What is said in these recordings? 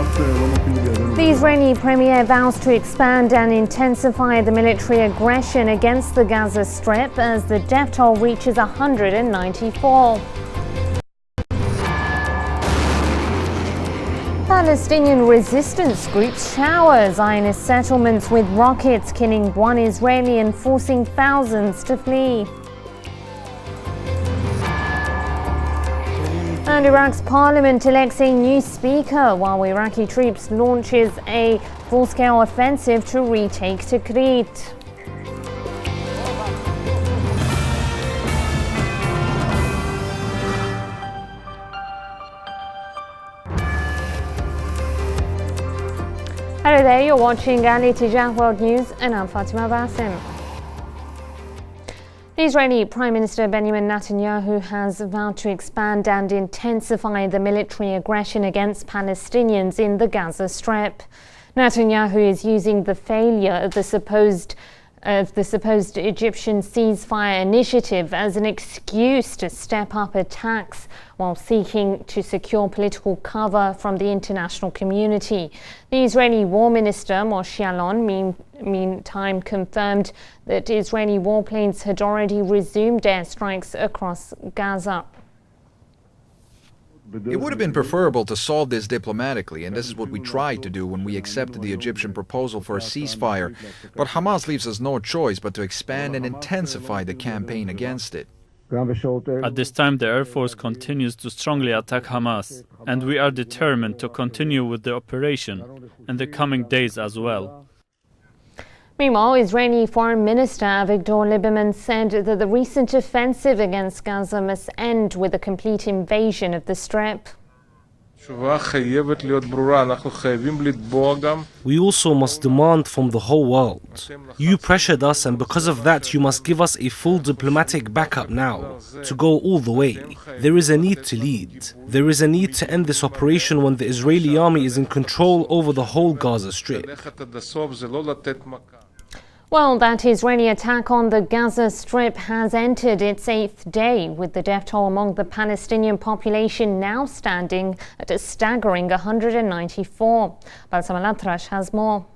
The Israeli premier vows to expand and intensify the military aggression against the Gaza Strip as the death toll reaches 194. Palestinian resistance groups shower Zionist settlements with rockets, killing one Israeli and forcing thousands to flee. And Iraq's parliament elects a new speaker while Iraqi troops launches a full-scale offensive to retake Tikrit. Hello there, you're watching Ali Tijah World News and I'm Fatima Basim. The Israeli Prime Minister Benjamin Netanyahu has vowed to expand and intensify the military aggression against Palestinians in the Gaza Strip. Netanyahu is using the failure of the supposed Egyptian ceasefire initiative as an excuse to step up attacks while seeking to secure political cover from the international community. The Israeli War Minister Moshe Yaalon meantime confirmed that Israeli warplanes had already resumed airstrikes across Gaza. It would have been preferable to solve this diplomatically, and this is what we tried to do when we accepted the Egyptian proposal for a ceasefire. But Hamas leaves us no choice but to expand and intensify the campaign against it. At this time, the Air Force continues to strongly attack Hamas, and we are determined to continue with the operation in the coming days as well. Meanwhile, Israeli Foreign Minister Avigdor Lieberman said that the recent offensive against Gaza must end with a complete invasion of the Strip. We also must demand from the whole world. You pressured us, and because of that you must give us a full diplomatic backup now, to go all the way. There is a need to lead. There is a need to end this operation when the Israeli army is in control over the whole Gaza Strip. Well, that Israeli attack on the Gaza Strip has entered its 8th day, with the death toll among the Palestinian population now standing at a staggering 194. Balsam Al-Atrash has more.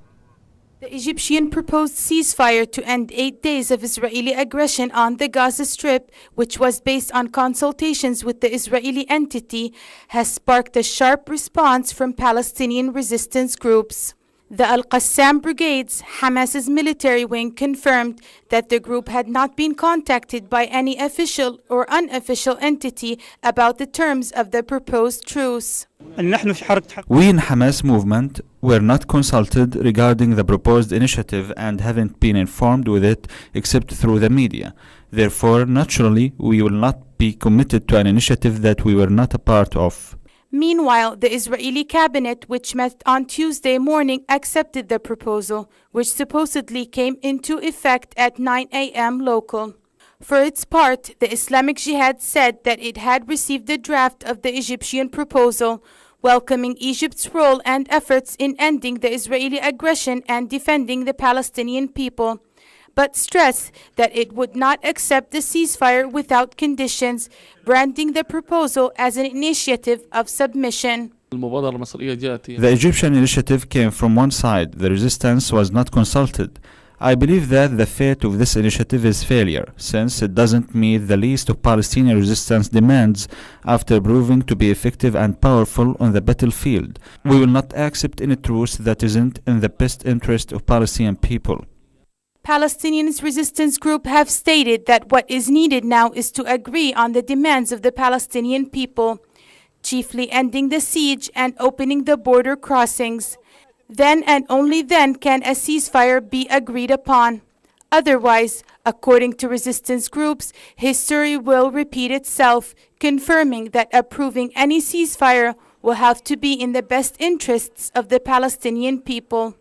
The Egyptian proposed ceasefire to end 8 days of Israeli aggression on the Gaza Strip, which was based on consultations with the Israeli entity, has sparked a sharp response from Palestinian resistance groups. The Al-Qassam Brigades, Hamas's military wing, confirmed that the group had not been contacted by any official or unofficial entity about the terms of the proposed truce. We in Hamas movement were not consulted regarding the proposed initiative and haven't been informed with it except through the media. Therefore, naturally, we will not be committed to an initiative that we were not a part of. Meanwhile, the Israeli cabinet, which met on Tuesday morning, accepted the proposal, which supposedly came into effect at 9 a.m. local. For its part, the Islamic Jihad said that it had received the draft of the Egyptian proposal, welcoming Egypt's role and efforts in ending the Israeli aggression and defending the Palestinian people, but stressed that it would not accept the ceasefire without conditions, branding the proposal as an initiative of submission. The Egyptian initiative came from one side. The resistance was not consulted. I believe that the fate of this initiative is failure, since it doesn't meet the least of Palestinian resistance demands after proving to be effective and powerful on the battlefield. We will not accept any truce that isn't in the best interest of Palestinian people. Palestinian resistance groups have stated that what is needed now is to agree on the demands of the Palestinian people, chiefly ending the siege and opening the border crossings. Then and only then can a ceasefire be agreed upon. Otherwise, according to resistance groups, history will repeat itself, confirming that approving any ceasefire will have to be in the best interests of the Palestinian people.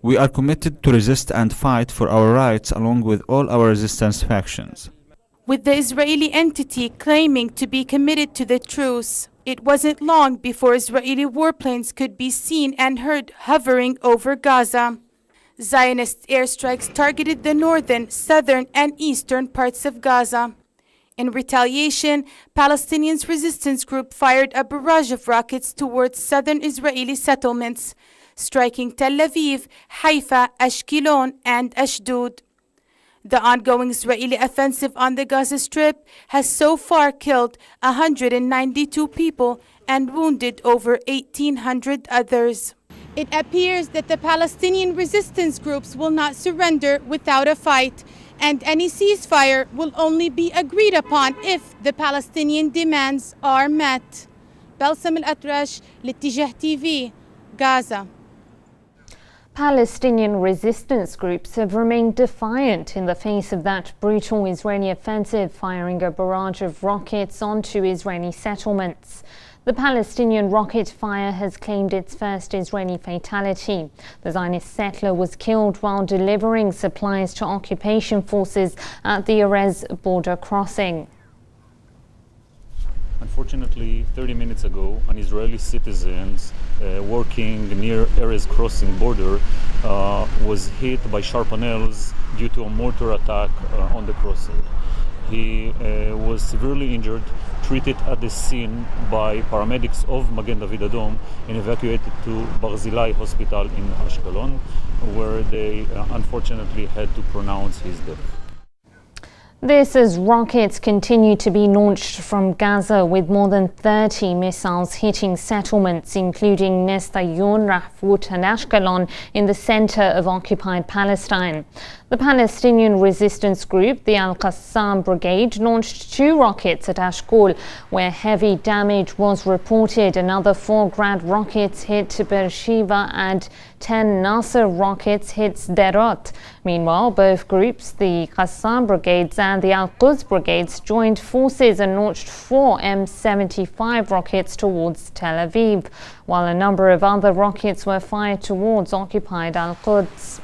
We are committed to resist and fight for our rights along with all our resistance factions. With the Israeli entity claiming to be committed to the truce, it wasn't long before Israeli warplanes could be seen and heard hovering over Gaza. Zionist airstrikes targeted the northern, southern, and eastern parts of Gaza. In retaliation, Palestinians' resistance group fired a barrage of rockets towards southern Israeli settlements, striking Tel Aviv, Haifa, Ashkelon, and Ashdod. The ongoing Israeli offensive on the Gaza Strip has so far killed 192 people and wounded over 1,800 others. It appears that the Palestinian resistance groups will not surrender without a fight, and any ceasefire will only be agreed upon if the Palestinian demands are met. Balsam Al-Atrash, L'Ittijah TV, Gaza. Palestinian resistance groups have remained defiant in the face of that brutal Israeli offensive, firing a barrage of rockets onto Israeli settlements. The Palestinian rocket fire has claimed its first Israeli fatality. The Zionist settler was killed while delivering supplies to occupation forces at the Erez border crossing. Unfortunately, 30 minutes ago, an Israeli citizen working near Erez crossing border was hit by sharp nails due to a mortar attack on the crossing. He was severely injured, treated at the scene by paramedics of Magen David Adom and evacuated to Barzilai Hospital in Ashkelon, where they unfortunately had to pronounce his death. This as rockets continue to be launched from Gaza, with more than 30 missiles hitting settlements including Nes Tayun, Rafut and Ashkelon in the center of occupied Palestine. The Palestinian resistance group, the Al-Qassam Brigade, launched 2 rockets at Ashkol, where heavy damage was reported. Another 4 Grad rockets hit Beersheba and 10 Nasser rockets hit Sderot. Meanwhile, both groups, the Qassam Brigades and the Al-Quds Brigades, joined forces and launched 4 M75 rockets towards Tel Aviv, while a number of other rockets were fired towards occupied Al-Quds.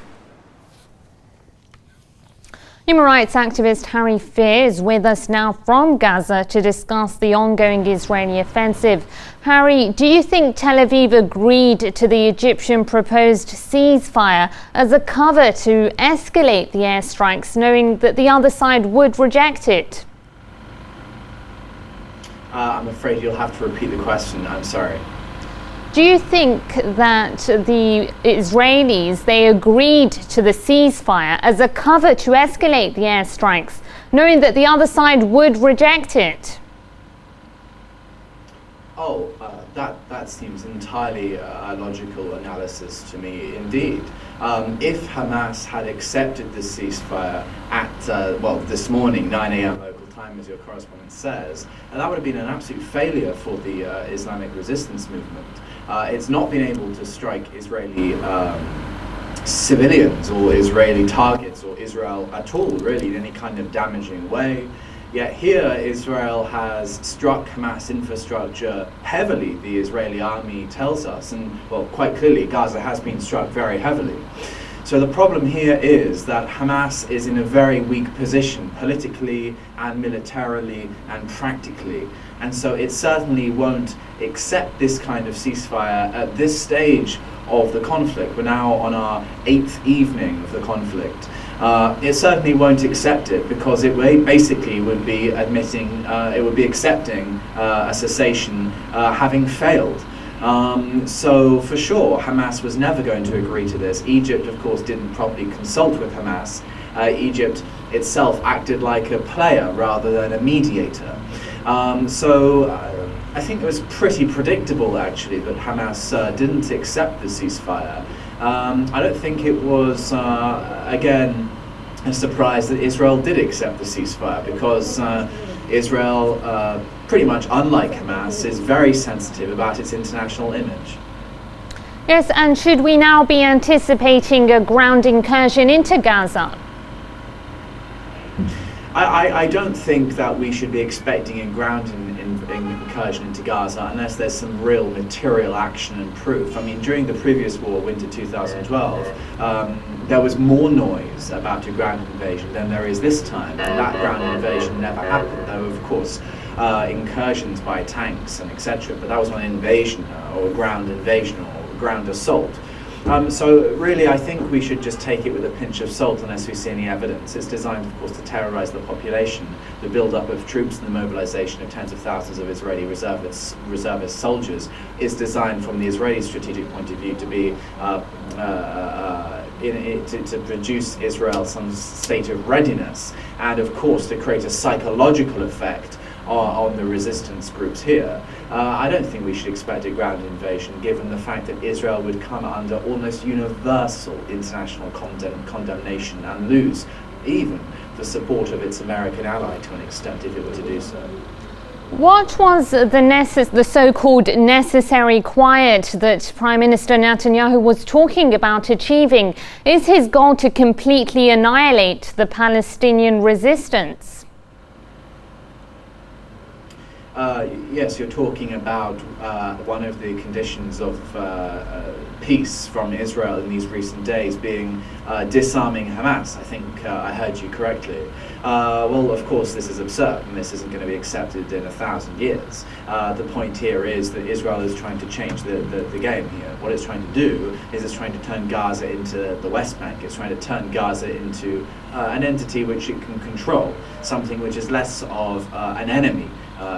Human rights activist Harry Fear is with us now from Gaza to discuss the ongoing Israeli offensive. Harry, do you think Tel Aviv agreed to the Egyptian proposed ceasefire as a cover to escalate the airstrikes, knowing that the other side would reject it? I'm afraid you'll have to repeat the question. I'm sorry. Do you think that the Israelis, they agreed to the ceasefire as a cover to escalate the airstrikes, knowing that the other side would reject it? That seems entirely a logical analysis to me, indeed. If Hamas had accepted the ceasefire at, this morning, 9 a.m. local time, as your correspondent says, that would have been an absolute failure for the Islamic resistance movement. It's not been able to strike Israeli civilians or Israeli targets or Israel at all, really, in any kind of damaging way. Yet here, Israel has struck Hamas infrastructure heavily, the Israeli army tells us, and, well, quite clearly, Gaza has been struck very heavily. So the problem here is that Hamas is in a very weak position, politically and militarily and practically. And so it certainly won't accept this kind of ceasefire at this stage of the conflict. We're now on our 8th evening of the conflict. It certainly won't accept it because it basically would be admitting, it would be accepting a cessation having failed. So for sure, Hamas was never going to agree to this. Egypt, of course, didn't properly consult with Hamas. Egypt itself acted like a player rather than a mediator. I think it was pretty predictable, actually, that Hamas didn't accept the ceasefire. I don't think it was, again, a surprise that Israel did accept the ceasefire, because Israel, pretty much unlike Hamas, is very sensitive about its international image. Yes, and should we now be anticipating a ground incursion into Gaza? I don't think that we should be expecting a ground incursion into Gaza unless there's some real material action and proof. I mean, during the previous war, winter 2012, there was more noise about a ground invasion than there is this time, and that ground invasion never happened. There were, of course, incursions by tanks and etc., but that was not an invasion or a ground invasion or a ground assault. So really, I think we should just take it with a pinch of salt unless we see any evidence. It's designed, of course, to terrorize the population. The build-up of troops and the mobilization of tens of thousands of Israeli reservist soldiers is designed from the Israeli strategic point of view to be to produce Israel some state of readiness, and of course to create a psychological effect on the resistance groups here. I don't think we should expect a ground invasion, given the fact that Israel would come under almost universal international condemnation and lose even the support of its American ally to an extent if it were to do so. What was the so-called necessary quiet that Prime Minister Netanyahu was talking about achieving? Is his goal to completely annihilate the Palestinian resistance? Yes, you're talking about one of the conditions of peace from Israel in these recent days being disarming Hamas. I think I heard you correctly. Well, of course, this is absurd, and this isn't going to be accepted in 1,000 years. The point here is that Israel is trying to change the game here. What it's trying to do is it's trying to turn Gaza into the West Bank. It's trying to turn Gaza into an entity which it can control, something which is less of an enemy.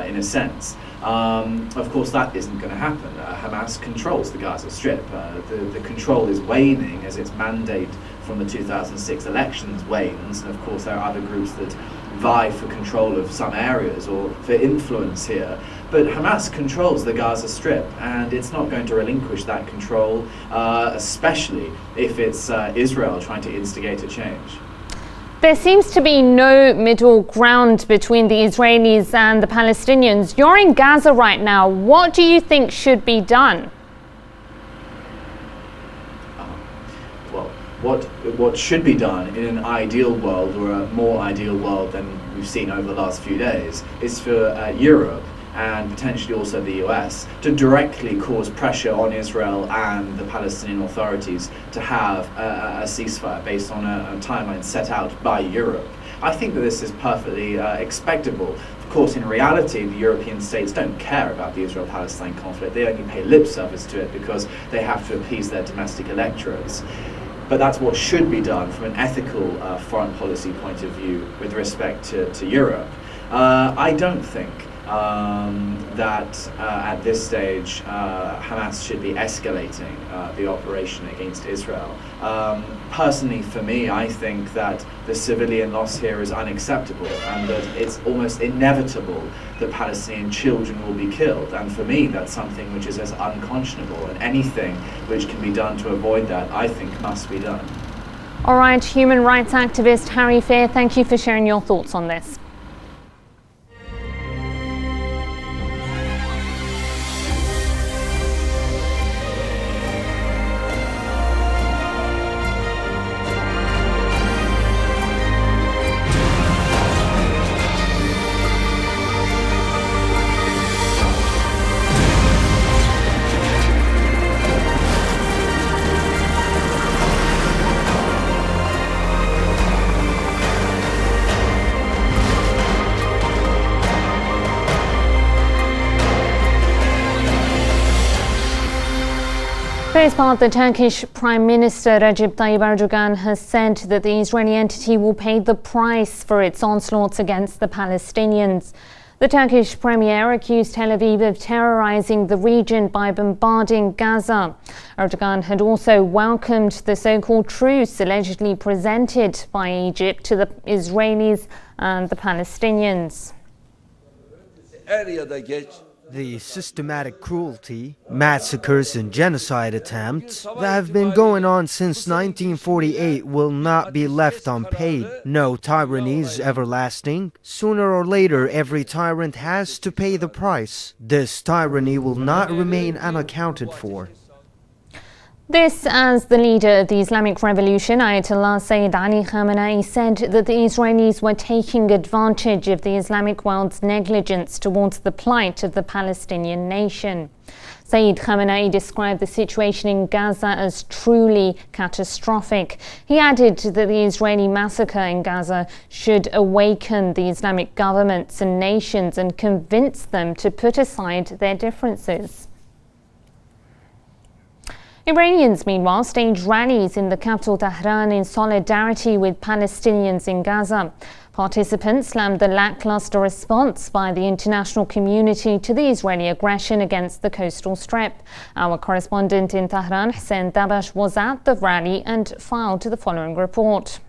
In a sense. Of course, that isn't going to happen. Hamas controls the Gaza Strip. The control is waning as its mandate from the 2006 elections wanes, and of course there are other groups that vie for control of some areas or for influence here. But Hamas controls the Gaza Strip, and it's not going to relinquish that control, especially if it's Israel trying to instigate a change. There seems to be no middle ground between the Israelis and the Palestinians. You're in Gaza right now. What do you think should be done? Well, what should be done in an ideal world, or a more ideal world than we've seen over the last few days, is for Europe and potentially also the US to directly cause pressure on Israel and the Palestinian authorities to have a ceasefire based on a timeline set out by Europe. I think that this is perfectly expectable. Of course, in reality, the European states don't care about the Israel-Palestine conflict. They only pay lip service to it because they have to appease their domestic electorates. But that's what should be done from an ethical foreign policy point of view with respect to Europe. I don't think that at this stage Hamas should be escalating the operation against Israel. Personally, for me, I think that the civilian loss here is unacceptable, and that it's almost inevitable that Palestinian children will be killed. And for me, that's something which is as unconscionable, and anything which can be done to avoid that, I think, must be done. All right, human rights activist Harry Fair, thank you for sharing your thoughts on this. For his part, the Turkish Prime Minister Recep Tayyip Erdogan has said that the Israeli entity will pay the price for its onslaughts against the Palestinians. The Turkish premier accused Tel Aviv of terrorizing the region by bombarding Gaza. Erdogan had also welcomed the so-called truce allegedly presented by Egypt to the Israelis and the Palestinians. The systematic cruelty, massacres and genocide attempts that have been going on since 1948 will not be left unpaid. No tyranny is everlasting. Sooner or later, every tyrant has to pay the price. This tyranny will not remain unaccounted for. This as the leader of the Islamic Revolution, Ayatollah Sayyid Ali Khamenei, said that the Israelis were taking advantage of the Islamic world's negligence towards the plight of the Palestinian nation. Sayyid Khamenei described the situation in Gaza as truly catastrophic. He added that the Israeli massacre in Gaza should awaken the Islamic governments and nations and convince them to put aside their differences. Iranians, meanwhile, staged rallies in the capital Tehran in solidarity with Palestinians in Gaza. Participants slammed the lackluster response by the international community to the Israeli aggression against the coastal strip. Our correspondent in Tehran, Hussein Dabash, was at the rally and filed the following report.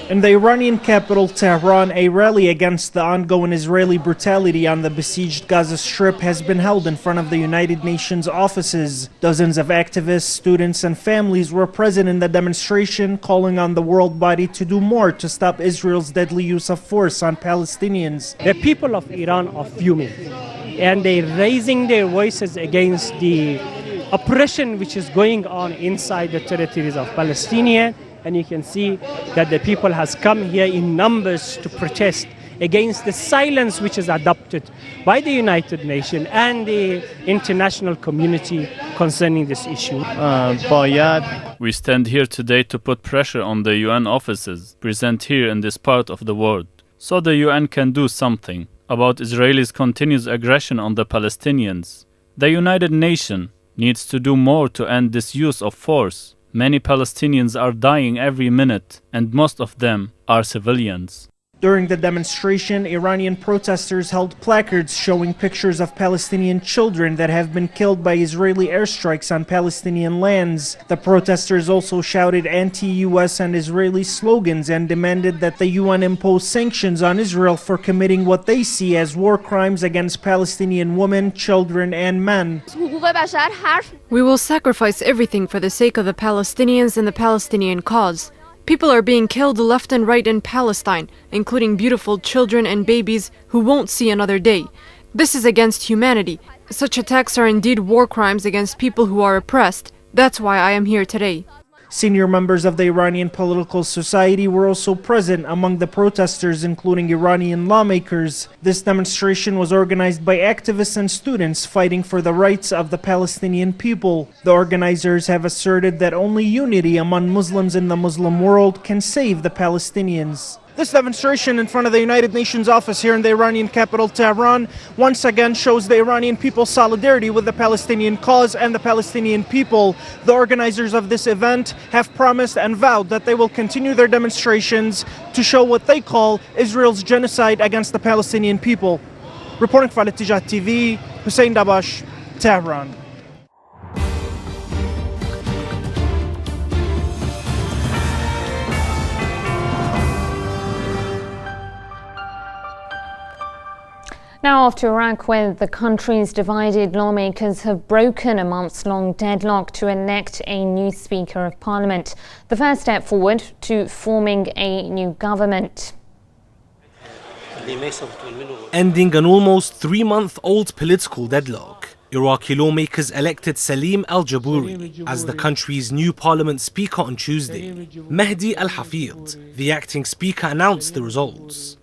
In the Iranian capital Tehran, a rally against the ongoing Israeli brutality on the besieged Gaza Strip has been held in front of the United Nations offices. Dozens of activists, students, and families were present in the demonstration, calling on the world body to do more to stop Israel's deadly use of force on Palestinians. The people of Iran are fuming, and they're raising their voices against the oppression which is going on inside the territories of Palestinians. And you can see that the people has come here in numbers to protest against the silence which is adopted by the United Nations and the international community concerning this issue. We stand here today to put pressure on the UN offices present here in this part of the world, so the UN can do something about Israel's continuous aggression on the Palestinians. The United Nations needs to do more to end this use of force. Many Palestinians are dying every minute, and most of them are civilians. During the demonstration, Iranian protesters held placards showing pictures of Palestinian children that have been killed by Israeli airstrikes on Palestinian lands. The protesters also shouted anti-US and Israeli slogans and demanded that the UN impose sanctions on Israel for committing what they see as war crimes against Palestinian women, children, and men. We will sacrifice everything for the sake of the Palestinians and the Palestinian cause. People are being killed left and right in Palestine, including beautiful children and babies who won't see another day. This is against humanity. Such attacks are indeed war crimes against people who are oppressed. That's why I am here today. Senior members of the Iranian political society were also present among the protesters, including Iranian lawmakers. This demonstration was organized by activists and students fighting for the rights of the Palestinian people. The organizers have asserted that only unity among Muslims in the Muslim world can save the Palestinians. This demonstration in front of the United Nations office here in the Iranian capital Tehran once again shows the Iranian people's solidarity with the Palestinian cause and the Palestinian people. The organizers of this event have promised and vowed that they will continue their demonstrations to show what they call Israel's genocide against the Palestinian people. Reporting for Al-Ittijah TV, Hussein Dabash, Tehran. Now off to Iraq, where the country's divided lawmakers have broken a months-long deadlock to elect a new Speaker of Parliament, the first step forward to forming a new government. Ending an almost 3-month-old political deadlock, Iraqi lawmakers elected Salim al-Jabouri as the country's new parliament speaker on Tuesday. Mehdi al-Hafid, the acting speaker, announced the results.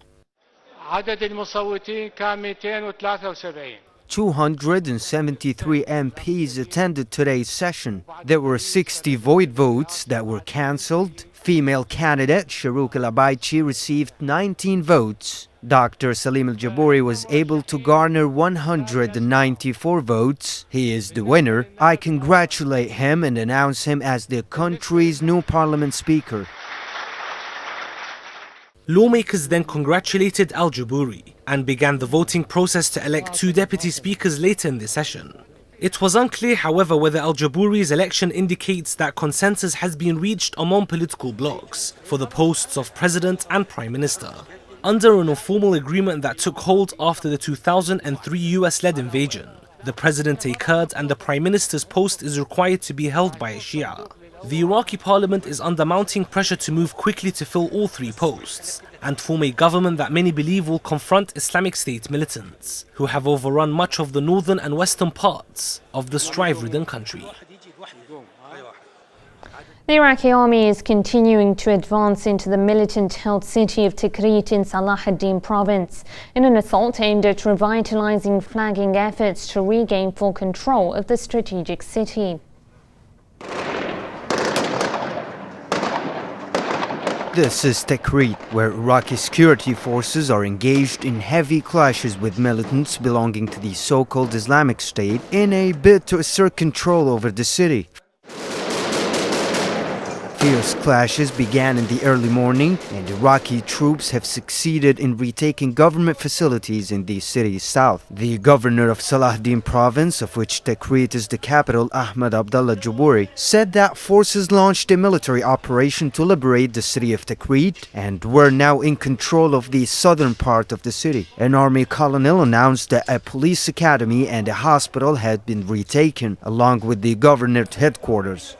273 MPs attended today's session. There were 60 void votes that were cancelled. Female candidate Sharouk al-Abaichi received 19 votes. Dr. Salim al-Jabouri was able to garner 194 votes. He is the winner. I congratulate him and announce him as the country's new parliament speaker. Lawmakers then congratulated al-Jabouri and began the voting process to elect 2 deputy speakers later in the session. It was unclear, however, whether al-Jabouri's election indicates that consensus has been reached among political blocs for the posts of president and prime minister. Under an informal agreement that took hold after the 2003 US-led invasion, the president, a Kurd, and the prime minister's post is required to be held by a Shia. The Iraqi parliament is under mounting pressure to move quickly to fill all 3 posts and form a government that many believe will confront Islamic State militants, who have overrun much of the northern and western parts of the strife-ridden country. The Iraqi army is continuing to advance into the militant-held city of Tikrit in Salah ad-Din province in an assault aimed at revitalizing flagging efforts to regain full control of the strategic city. This is Tikrit, where Iraqi security forces are engaged in heavy clashes with militants belonging to the so-called Islamic State in a bid to assert control over the city. Fierce clashes began in the early morning, and Iraqi troops have succeeded in retaking government facilities in the city's south. The governor of Salahdin province, of which Tikrit is the capital, Ahmed Abdullah Jabouri, said that forces launched a military operation to liberate the city of Tikrit and were now in control of the southern part of the city. An army colonel announced that a police academy and a hospital had been retaken, along with the governorate headquarters.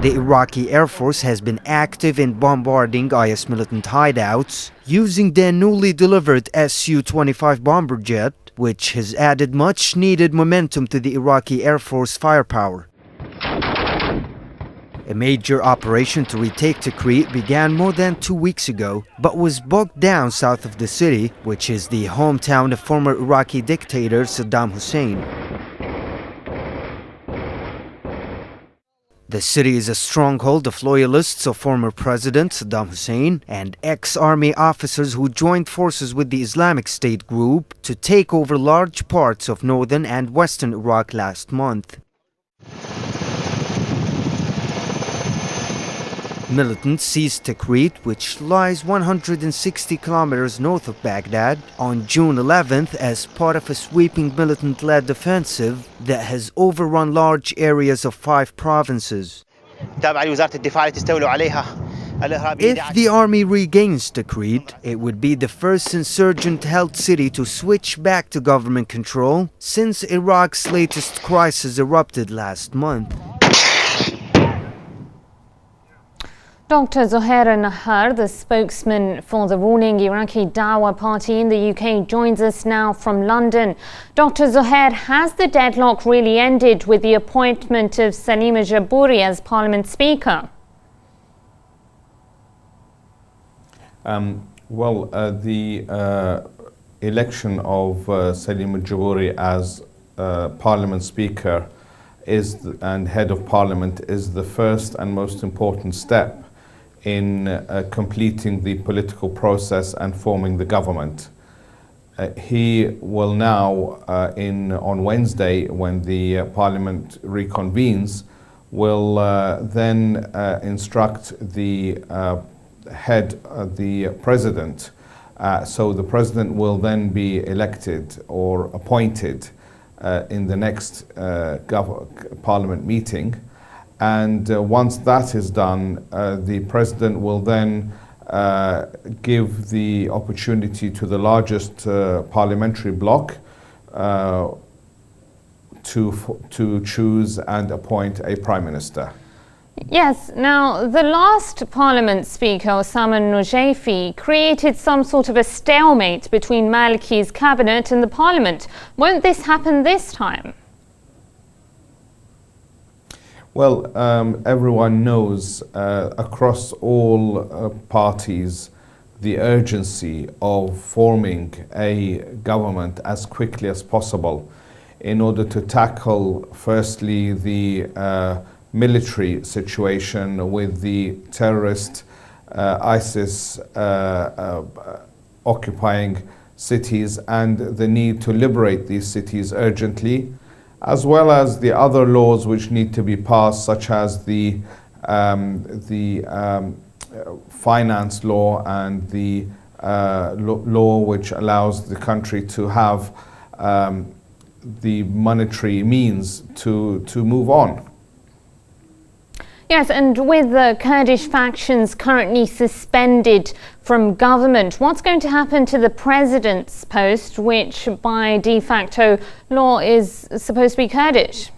The Iraqi Air Force has been active in bombarding IS militant hideouts using their newly delivered Su-25 bomber jet, which has added much needed momentum to the Iraqi Air Force firepower. A major operation to retake Tikrit began more than 2 weeks ago, but was bogged down south of the city, which is the hometown of former Iraqi dictator Saddam Hussein. The city is a stronghold of loyalists of former President Saddam Hussein and ex-army officers who joined forces with the Islamic State group to take over large parts of northern and western Iraq last month. Militants seized Tikrit, which lies 160 kilometers north of Baghdad, on June 11th as part of a sweeping militant-led offensive that has overrun large areas of 5 provinces. If the army regains Tikrit, it would be the first insurgent-held city to switch back to government control since Iraq's latest crisis erupted last month. Dr. Zohair Nahar, the spokesman for the ruling Iraqi Dawa party in the UK, joins us now from London. Dr. Zohair, has the deadlock really ended with the appointment of Salima Jabouri as Parliament Speaker? The election of Salima Jabouri as Parliament Speaker and Head of Parliament is the first and most important step in completing the political process and forming the government. He will now, on Wednesday, when the Parliament reconvenes, will then instruct the head, the President. So the President will then be elected or appointed in the next Parliament meeting. And once that is done, the President will then give the opportunity to the largest parliamentary bloc to choose and appoint a Prime Minister. Yes, now the last Parliament Speaker, Osama Nujaifi, created some sort of a stalemate between Maliki's cabinet and the Parliament. Won't this happen this time? Well, everyone knows across all parties the urgency of forming a government as quickly as possible in order to tackle, firstly, the military situation with the terrorist ISIS occupying cities and the need to liberate these cities urgently, as well as the other laws which need to be passed, such as the finance law and the law which allows the country to have the monetary means to move on. Yes, and with the Kurdish factions currently suspended from government, what's going to happen to the president's post, which by de facto law is supposed to be Kurdish?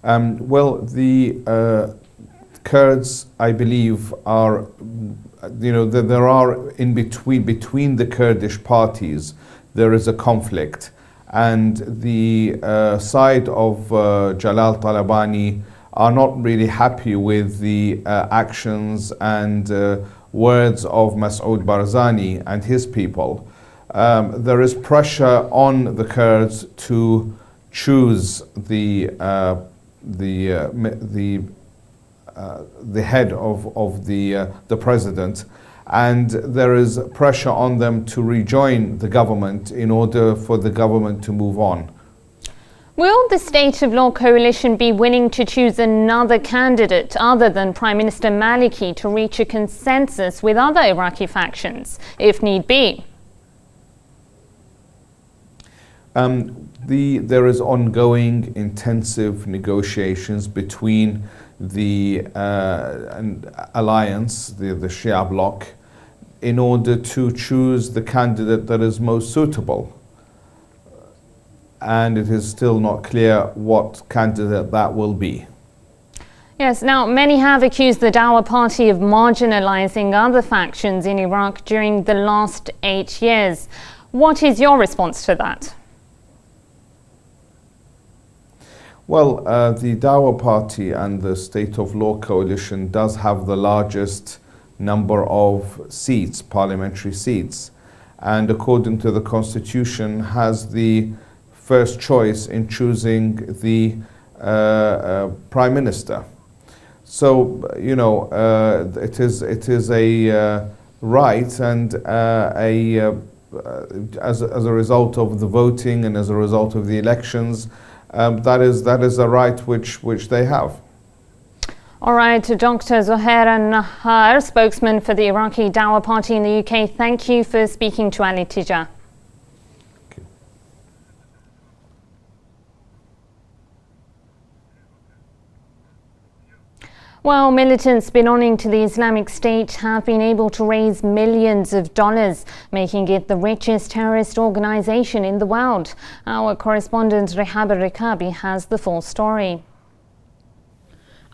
The Kurds, I believe, are, there are between the Kurdish parties, there is a conflict. And the side of Jalal Talabani are not really happy with the actions and words of Masoud Barzani and his people. There is pressure on the Kurds to choose the head of the president, and there is pressure on them to rejoin the government in order for the government to move on. Will the State of Law coalition be willing to choose another candidate other than Prime Minister Maliki to reach a consensus with other Iraqi factions, if need be? There is ongoing intensive negotiations between the alliance, the Shia bloc, in order to choose the candidate that is most suitable. And it is still not clear what candidate that will be. Yes, now many have accused the Dawa party of marginalizing other factions in Iraq during the last 8 years. What is your response to that? Well, the Dawa party and the State of Law coalition does have the largest number of seats, parliamentary seats, and according to the constitution has the first choice in choosing the prime minister. So, you know, it is a right, and as a result of the voting and as a result of the elections, that is a right which they have. All right, Dr. Zohair Nahar, spokesman for the Iraqi Dawa Party in the UK, thank you for speaking to Ali Tijah. Well, militants belonging to the Islamic State have been able to raise millions of dollars, making it the richest terrorist organization in the world. Our correspondent Rehab Rikabi has the full story.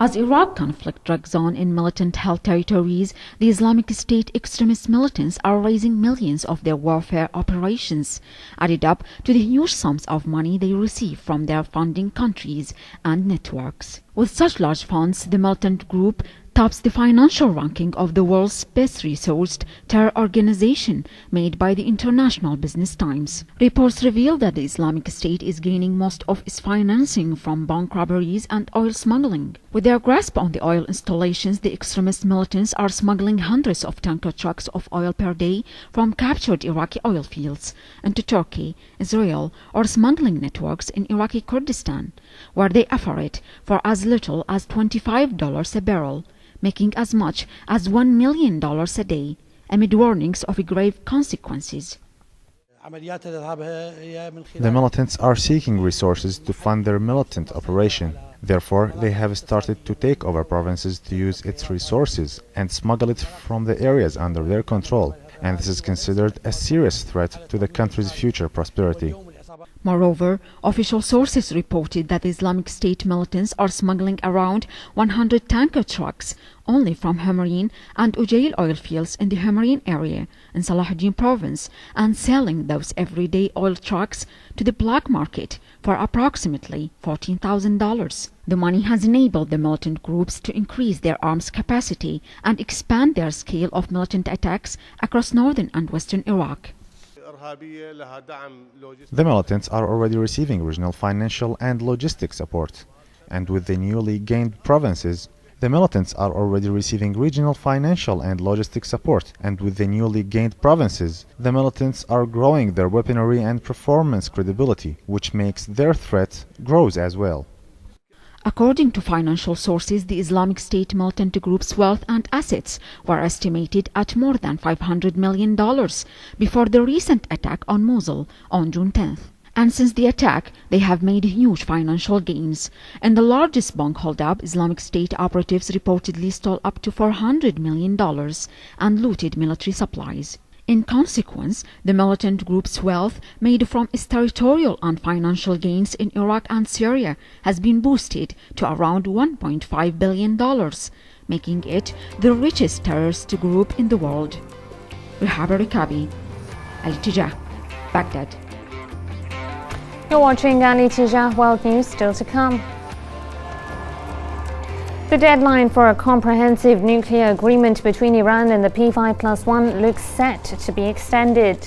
As Iraq conflict drags on in militant-held territories, the Islamic State extremist militants are raising millions of their warfare operations, added up to the huge sums of money they receive from their funding countries and networks. With such large funds, the militant group tops the financial ranking of the world's best-resourced terror organization made by the International Business Times. Reports reveal that the Islamic State is gaining most of its financing from bank robberies and oil smuggling. With their grasp on the oil installations, the extremist militants are smuggling hundreds of tanker trucks of oil per day from captured Iraqi oil fields into Turkey, Israel, or smuggling networks in Iraqi Kurdistan, where they offer it for as little as $25 a barrel, making as much as $1 million a day, amid warnings of grave consequences. The militants are seeking resources to fund their militant operation. Therefore, they have started to take over provinces to use its resources and smuggle it from the areas under their control. And this is considered a serious threat to the country's future prosperity. Moreover, official sources reported that the Islamic State militants are smuggling around 100 tanker trucks only from Hamrin and Ujail oil fields in the Hamrin area in Salahuddin province and selling those everyday oil trucks to the black market for approximately $14,000. The money has enabled the militant groups to increase their arms capacity and expand their scale of militant attacks across northern and western Iraq. The militants are already receiving regional financial and logistic support, and with the newly gained provinces, the militants are already receiving regional financial and logistic support, and with the newly gained provinces, the militants are growing their weaponry and performance credibility, which makes their threat grows as well. According to financial sources, the Islamic State militant group's wealth and assets were estimated at more than $500 million before the recent attack on Mosul on June 10th. And since the attack, they have made huge financial gains. In the largest bank holdup, Islamic State operatives reportedly stole up to $400 million and looted military supplies. In consequence, the militant group's wealth made from its territorial and financial gains in Iraq and Syria has been boosted to around $1.5 billion, making it the richest terrorist group in the world. Rehab Rikabi, Ali Tijah, Baghdad. You're watching Ali Tijah World News, still to come. The deadline for a comprehensive nuclear agreement between Iran and the P5+1 looks set to be extended.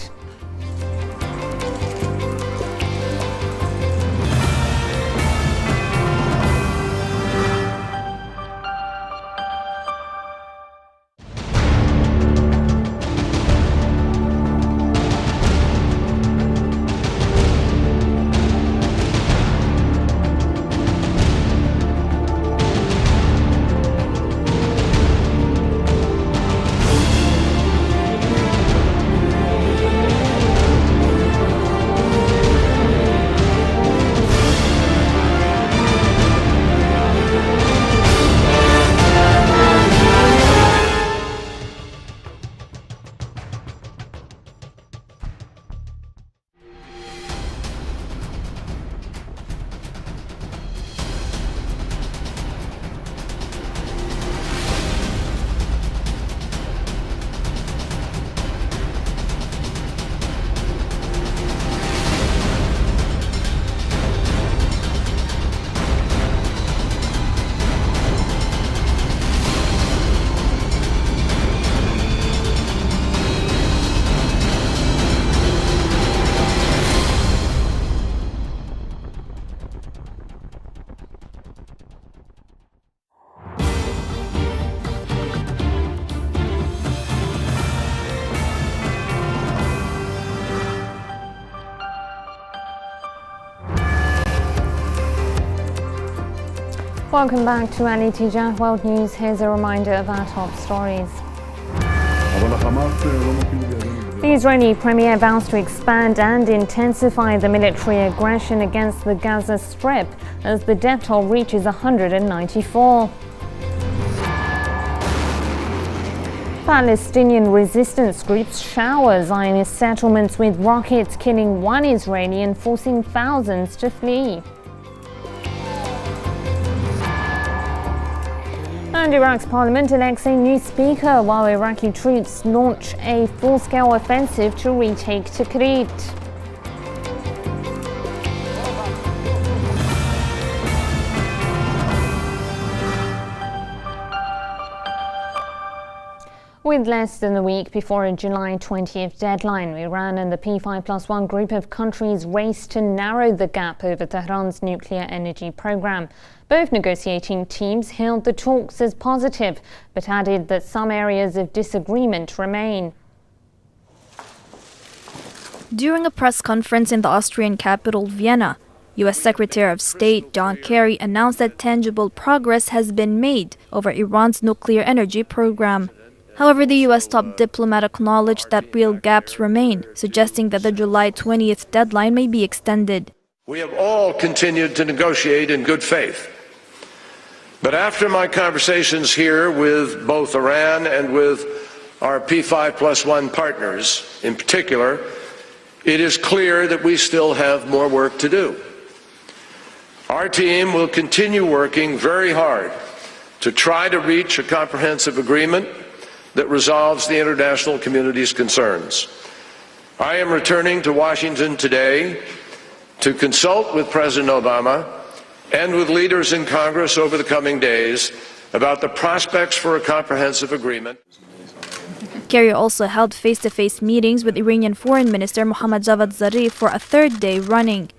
Welcome back to AEE TV World News. Here's a reminder of our top stories. The Israeli premier vows to expand and intensify the military aggression against the Gaza Strip as the death toll reaches 194. Palestinian resistance groups shower Zionist settlements with rockets, killing one Israeli and forcing thousands to flee. And Iraq's parliament elects a new speaker while Iraqi troops launch a full-scale offensive to retake Tikrit. With less than a week before a July 20th deadline, Iran and the P5+1 group of countries race to narrow the gap over Tehran's nuclear energy program. Both negotiating teams hailed the talks as positive, but added that some areas of disagreement remain. During a press conference in the Austrian capital, Vienna, U.S. Secretary of State John Kerry announced that tangible progress has been made over Iran's nuclear energy program. However, the U.S. top diplomat acknowledged that real gaps remain, suggesting that the July 20th deadline may be extended. We have all continued to negotiate in good faith. But after my conversations here with both Iran and with our P5+1 partners in particular, it is clear that we still have more work to do. Our team will continue working very hard to try to reach a comprehensive agreement that resolves the international community's concerns. I am returning to Washington today to consult with President Obama and with leaders in Congress over the coming days about the prospects for a comprehensive agreement. Kerry also held face-to-face meetings with Iranian Foreign Minister Mohammad Javad Zarif for a third day running.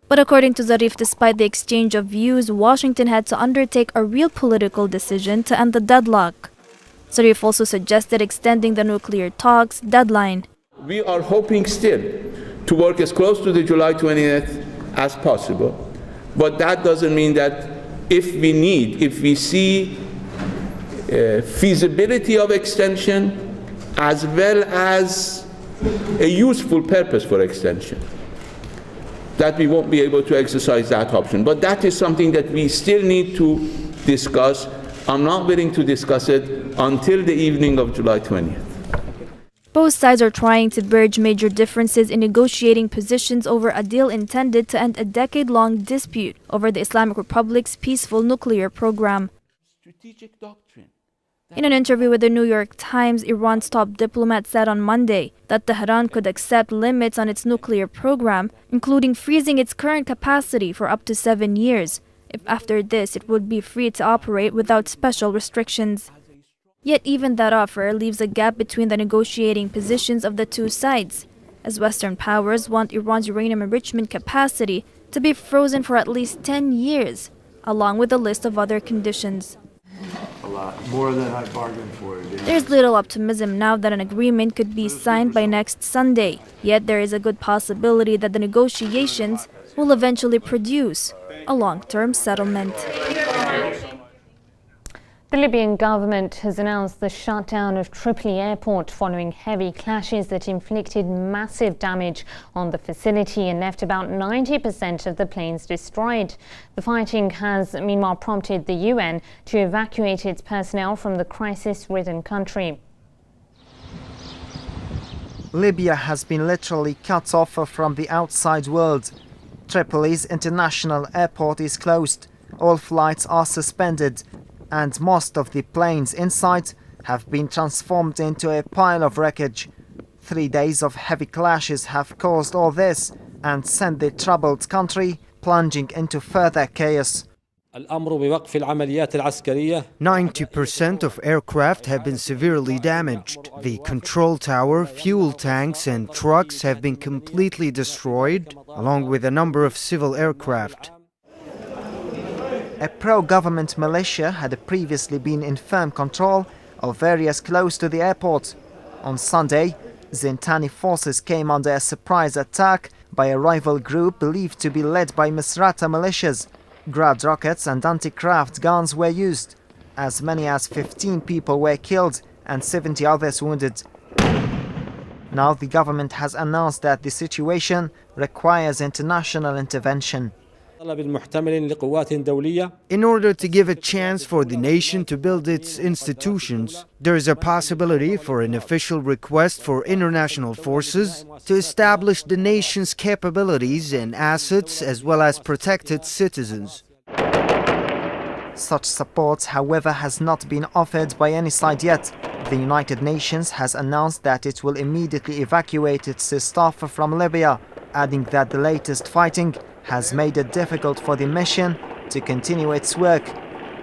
But according to Zarif, despite the exchange of views, Washington had to undertake a real political decision to end the deadlock. Zarif also suggested extending the nuclear talks deadline. We are hoping still to work as close to the July 20th as possible. But that doesn't mean that if we see feasibility of extension as well as a useful purpose for extension, that we won't be able to exercise that option. But that is something that we still need to discuss. I'm not willing to discuss it until the evening of July 20th. Both sides are trying to bridge major differences in negotiating positions over a deal intended to end a decade-long dispute over the Islamic Republic's peaceful nuclear program. In an interview with the New York Times, Iran's top diplomat said on Monday that Tehran could accept limits on its nuclear program, including freezing its current capacity for up to 7 years, if after this it would be free to operate without special restrictions. Yet even that offer leaves a gap between the negotiating positions of the two sides, as Western powers want Iran's uranium enrichment capacity to be frozen for at least 10 years, along with a list of other conditions. A lot more than I bargained for. There's little optimism now that an agreement could be signed by next Sunday, yet there is a good possibility that the negotiations will eventually produce a long-term settlement. The Libyan government has announced the shutdown of Tripoli airport following heavy clashes that inflicted massive damage on the facility and left about 90% of the planes destroyed. The fighting has meanwhile prompted the UN to evacuate its personnel from the crisis-ridden country. Libya has been literally cut off from the outside world. Tripoli's international airport is closed. All flights are suspended, and most of the planes inside have been transformed into a pile of wreckage. 3 days of heavy clashes have caused all this and sent the troubled country plunging into further chaos. 90% of aircraft have been severely damaged. The control tower, fuel tanks and trucks have been completely destroyed, along with a number of civil aircraft. A pro-government militia had previously been in firm control of areas close to the airport. On Sunday, Zintani forces came under a surprise attack by a rival group believed to be led by Misrata militias. Grad rockets and anti-craft guns were used. As many as 15 people were killed and 70 others wounded. Now the government has announced that the situation requires international intervention. In order to give a chance for the nation to build its institutions, there is a possibility for an official request for international forces to establish the nation's capabilities and assets as well as protect its citizens. Such support, however, has not been offered by any side yet. The United Nations has announced that it will immediately evacuate its staff from Libya, adding that the latest fighting has made it difficult for the mission to continue its work.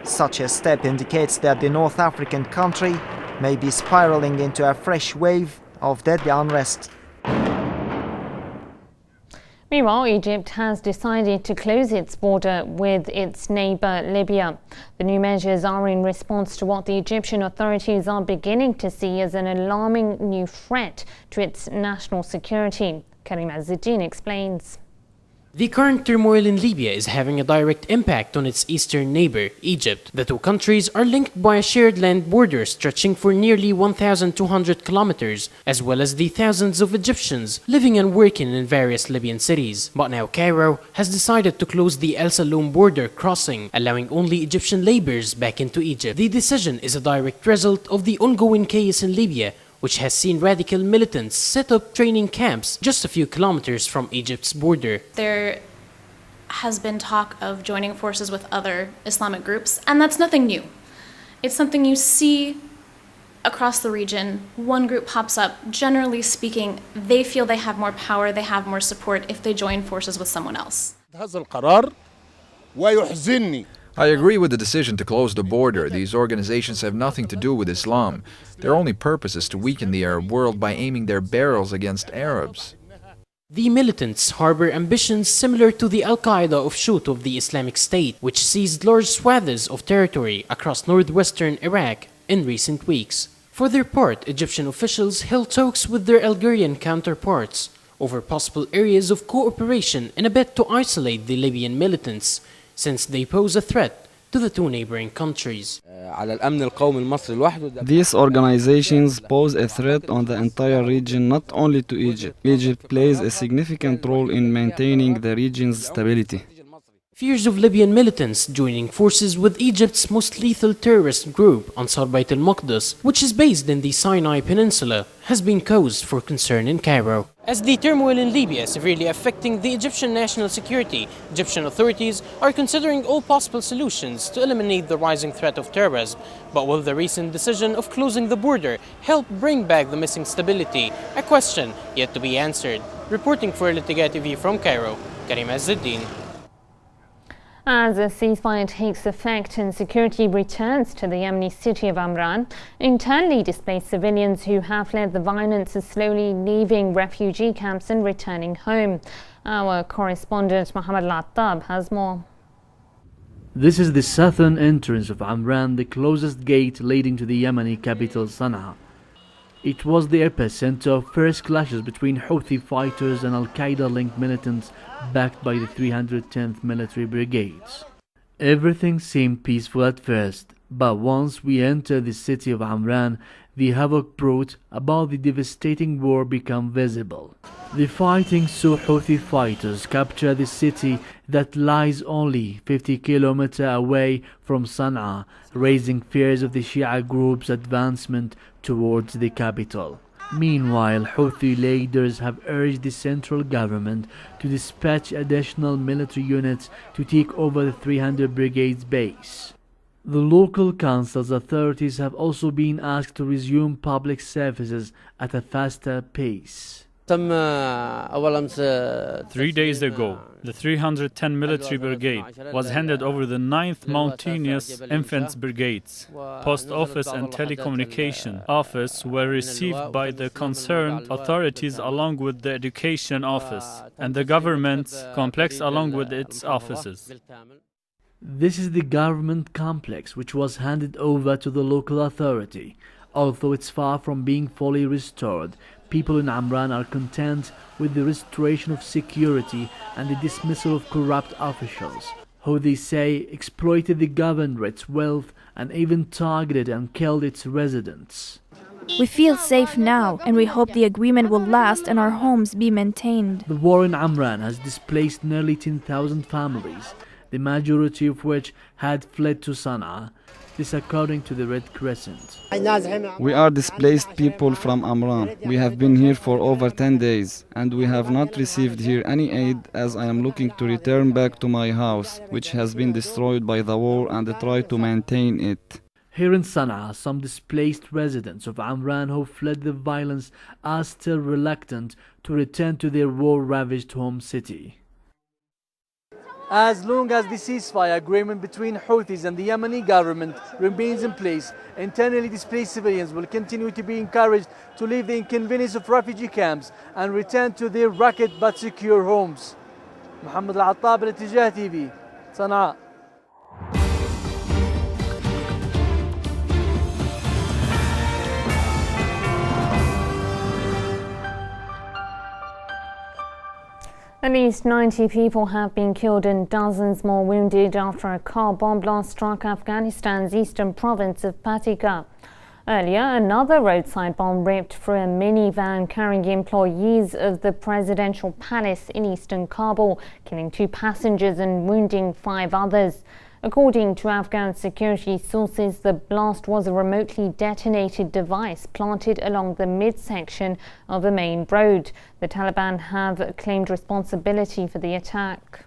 Such a step indicates that the North African country may be spiraling into a fresh wave of deadly unrest. Meanwhile, Egypt has decided to close its border with its neighbour Libya. The new measures are in response to what the Egyptian authorities are beginning to see as an alarming new threat to its national security. Karim Azzuddin explains. The current turmoil in Libya is having a direct impact on its eastern neighbor, Egypt. The two countries are linked by a shared land border stretching for nearly 1,200 kilometers, as well as the thousands of Egyptians living and working in various Libyan cities. But now Cairo has decided to close the El Saloum border crossing, allowing only Egyptian laborers back into Egypt. The decision is a direct result of the ongoing chaos in Libya, which has seen radical militants set up training camps just a few kilometers from Egypt's border. There has been talk of joining forces with other Islamic groups, and that's nothing new. It's something you see across the region. One group pops up. Generally speaking, they feel they have more power, they have more support if they join forces with someone else. I agree with the decision to close the border. These organizations have nothing to do with Islam. Their only purpose is to weaken the Arab world by aiming their barrels against Arabs. The militants harbor ambitions similar to the Al-Qaeda offshoot of the Islamic State, which seized large swathes of territory across northwestern Iraq in recent weeks. For their part, Egyptian officials held talks with their Algerian counterparts over possible areas of cooperation in a bid to isolate the Libyan militants, since they pose a threat to the two neighboring countries. These organizations pose a threat on the entire region, not only to Egypt. Egypt plays a significant role in maintaining the region's stability. Fears of Libyan militants joining forces with Egypt's most lethal terrorist group, Ansar Bayt al-Maqdis, which is based in the Sinai Peninsula, has been cause for concern in Cairo. As the turmoil in Libya is severely affecting the Egyptian national security, Egyptian authorities are considering all possible solutions to eliminate the rising threat of terrorism. But will the recent decision of closing the border help bring back the missing stability? A question yet to be answered. Reporting for Bulletin TV from Cairo, Karim Azzuddin. As a ceasefire takes effect and security returns to the Yemeni city of Amran, internally displaced civilians who have fled the violence are slowly leaving refugee camps and returning home. Our correspondent Mohammed Lattab has more. This is the southern entrance of Amran, the closest gate leading to the Yemeni capital Sana'a. It was the epicenter of first clashes between Houthi fighters and Al-Qaeda-linked militants backed by the 310th Military Brigades. Everything seemed peaceful at first, but once we entered the city of Amran, the havoc brought about the devastating war became visible. The fighting saw Houthi fighters capture the city that lies only 50 kilometers away from Sana'a, raising fears of the Shia group's advancement towards the capital. Meanwhile, Houthi leaders have urged the central government to dispatch additional military units to take over the 300 Brigades base. The local council's authorities have also been asked to resume public services at a faster pace. 3 days ago, the 310 Military Brigade was handed over the 9th Mountainous Infantry Brigades. Post Office and Telecommunication Office were received by the concerned authorities along with the Education Office and the government complex along with its offices. This is the government complex which was handed over to the local authority. Although it's far from being fully restored, people in Amran are content with the restoration of security and the dismissal of corrupt officials. who they say exploited the governorate's wealth and even targeted and killed its residents. We feel safe now, and we hope the agreement will last and our homes be maintained. The war in Amran has displaced nearly 10,000 families, the majority of which had fled to Sana'a. This according to the Red Crescent. We are displaced people from Amran. We have been here for over 10 days and we have not received here any aid, as I am looking to return back to my house, which has been destroyed by the war, and try to maintain it. Here in Sana'a, some displaced residents of Amran who fled the violence are still reluctant to return to their war-ravaged home city. As long as the ceasefire agreement between Houthis and the Yemeni government remains in place, internally displaced civilians will continue to be encouraged to leave the inconvenience of refugee camps and return to their rugged but secure homes. محمد العطاب الاتجاه TV, صنعاء. At least 90 people have been killed and dozens more wounded after a car bomb blast struck Afghanistan's eastern province of Paktika. Earlier, another roadside bomb ripped through a minivan carrying employees of the presidential palace in eastern Kabul, killing 2 passengers and wounding 5 others. According to Afghan security sources, the blast was a remotely detonated device planted along the midsection of a main road. The Taliban have claimed responsibility for the attack.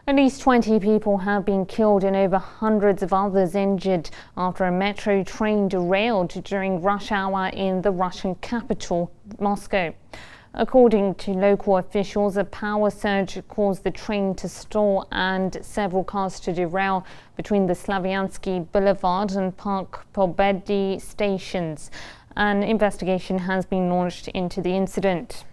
At least 20 people have been killed and over hundreds of others injured after a metro train derailed during rush hour in the Russian capital, Moscow. According to local officials, a power surge caused the train to stall and several cars to derail between the Slaviansky Boulevard and Park Pobedi stations. An investigation has been launched into the incident.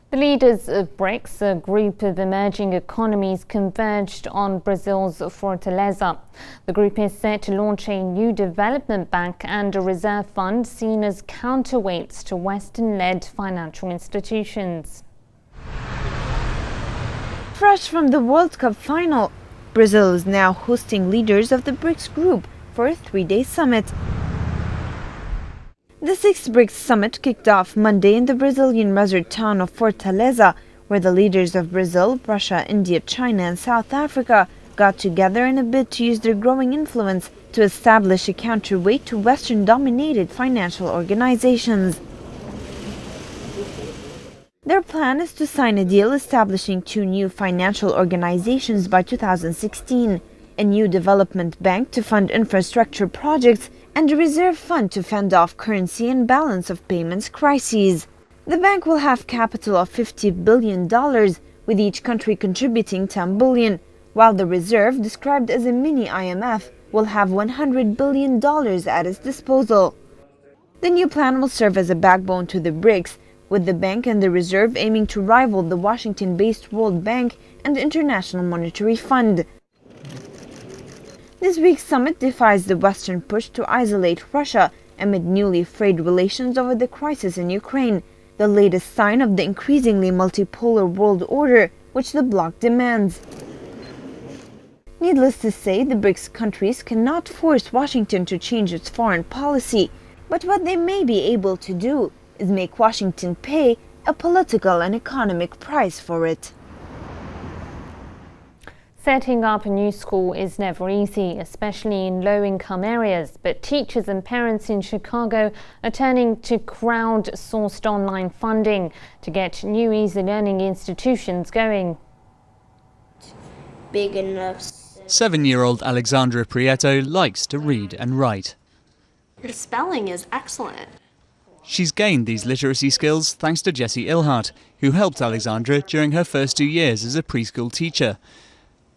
The leaders of BRICS, a group of emerging economies, converged on Brazil's Fortaleza. The group is set to launch a new development bank and a reserve fund seen as counterweights to Western-led financial institutions. Fresh from the World Cup final, Brazil is now hosting leaders of the BRICS group for a 3-day summit. The 6th BRICS summit kicked off Monday in the Brazilian resort town of Fortaleza, where the leaders of Brazil, Russia, India, China and South Africa got together in a bid to use their growing influence to establish a counterweight to Western-dominated financial organizations. Their plan is to sign a deal establishing 2 new financial organizations by 2016, a new development bank to fund infrastructure projects, and a reserve fund to fend off currency and balance of payments crises. The bank will have capital of $50 billion, with each country contributing $10 billion, while the reserve, described as a mini IMF, will have $100 billion at its disposal. The new plan will serve as a backbone to the BRICS, with the bank and the reserve aiming to rival the Washington-based World Bank and the International Monetary Fund. This week's summit defies the Western push to isolate Russia amid newly frayed relations over the crisis in Ukraine, the latest sign of the increasingly multipolar world order which the bloc demands. Needless to say, the BRICS countries cannot force Washington to change its foreign policy, but what they may be able to do is make Washington pay a political and economic price for it. Setting up a new school is never easy, especially in low-income areas, but teachers and parents in Chicago are turning to crowd-sourced online funding to get new easy learning institutions going. Big enough. 7-year-old Alexandra Prieto likes to read and write. Your spelling is excellent. She's gained these literacy skills thanks to Jessie Ilhart, who helped Alexandra during her first 2 years as a preschool teacher.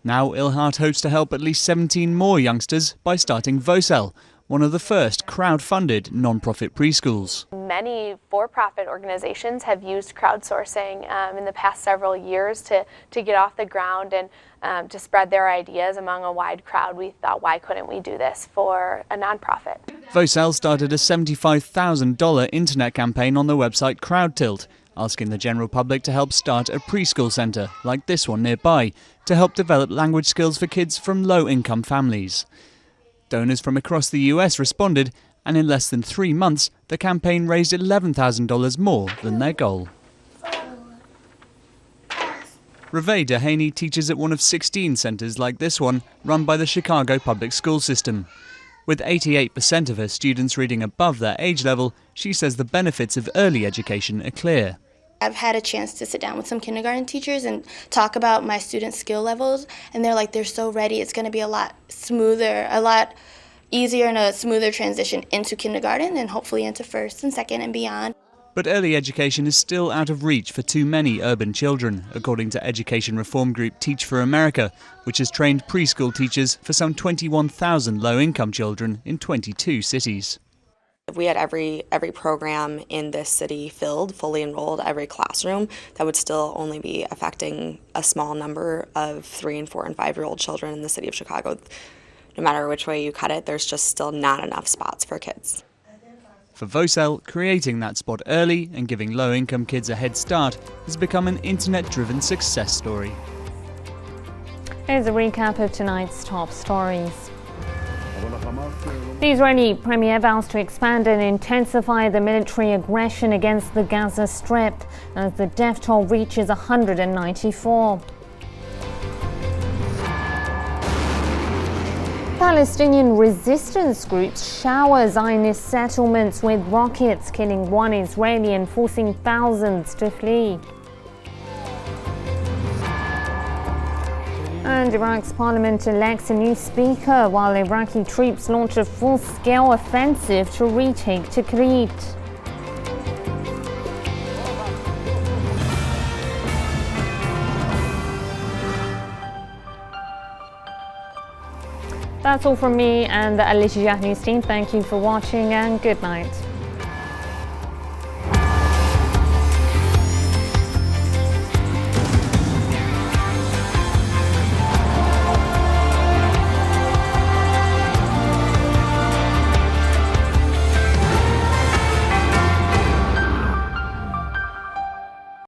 Now Ilhart hopes to help at least 17 more youngsters by starting Vocel, one of the first crowd-funded non-profit preschools. Many for-profit organizations have used crowdsourcing in the past several years to get off the ground and to spread their ideas among a wide crowd. We thought, why couldn't we do this for a nonprofit? Vocel started a $75,000 internet campaign on the website CrowdTilt, asking the general public to help start a preschool centre, like this one nearby, to help develop language skills for kids from low-income families. Donors from across the US responded, and in less than 3 months, the campaign raised $11,000 more than their goal. Reve Dehaney teaches at one of 16 centres like this one, run by the Chicago public school system. With 88% of her students reading above their age level, she says the benefits of early education are clear. I've had a chance to sit down with some kindergarten teachers and talk about my students' skill levels, and they're so ready. It's going to be a lot smoother, a lot easier and a smoother transition into kindergarten and hopefully into first and second and beyond. But early education is still out of reach for too many urban children, according to education reform group Teach for America, which has trained preschool teachers for some 21,000 low-income children in 22 cities. If we had every program in this city filled, fully enrolled, every classroom, that would still only be affecting a small number of 3-, 4-, and 5-year-old children in the city of Chicago. No matter which way you cut it, there's just still not enough spots for kids. For Vosel, creating that spot early and giving low-income kids a head start has become an internet-driven success story. Here's a recap of tonight's top stories. The Israeli premier vows to expand and intensify the military aggression against the Gaza Strip as the death toll reaches 194. Palestinian resistance groups shower Zionist settlements with rockets, killing one Israeli and forcing thousands to flee. And Iraq's parliament elects a new speaker while Iraqi troops launch a full-scale offensive to retake Tikrit. That's all from me and the Al Ijtihad News team. Thank you for watching and good night.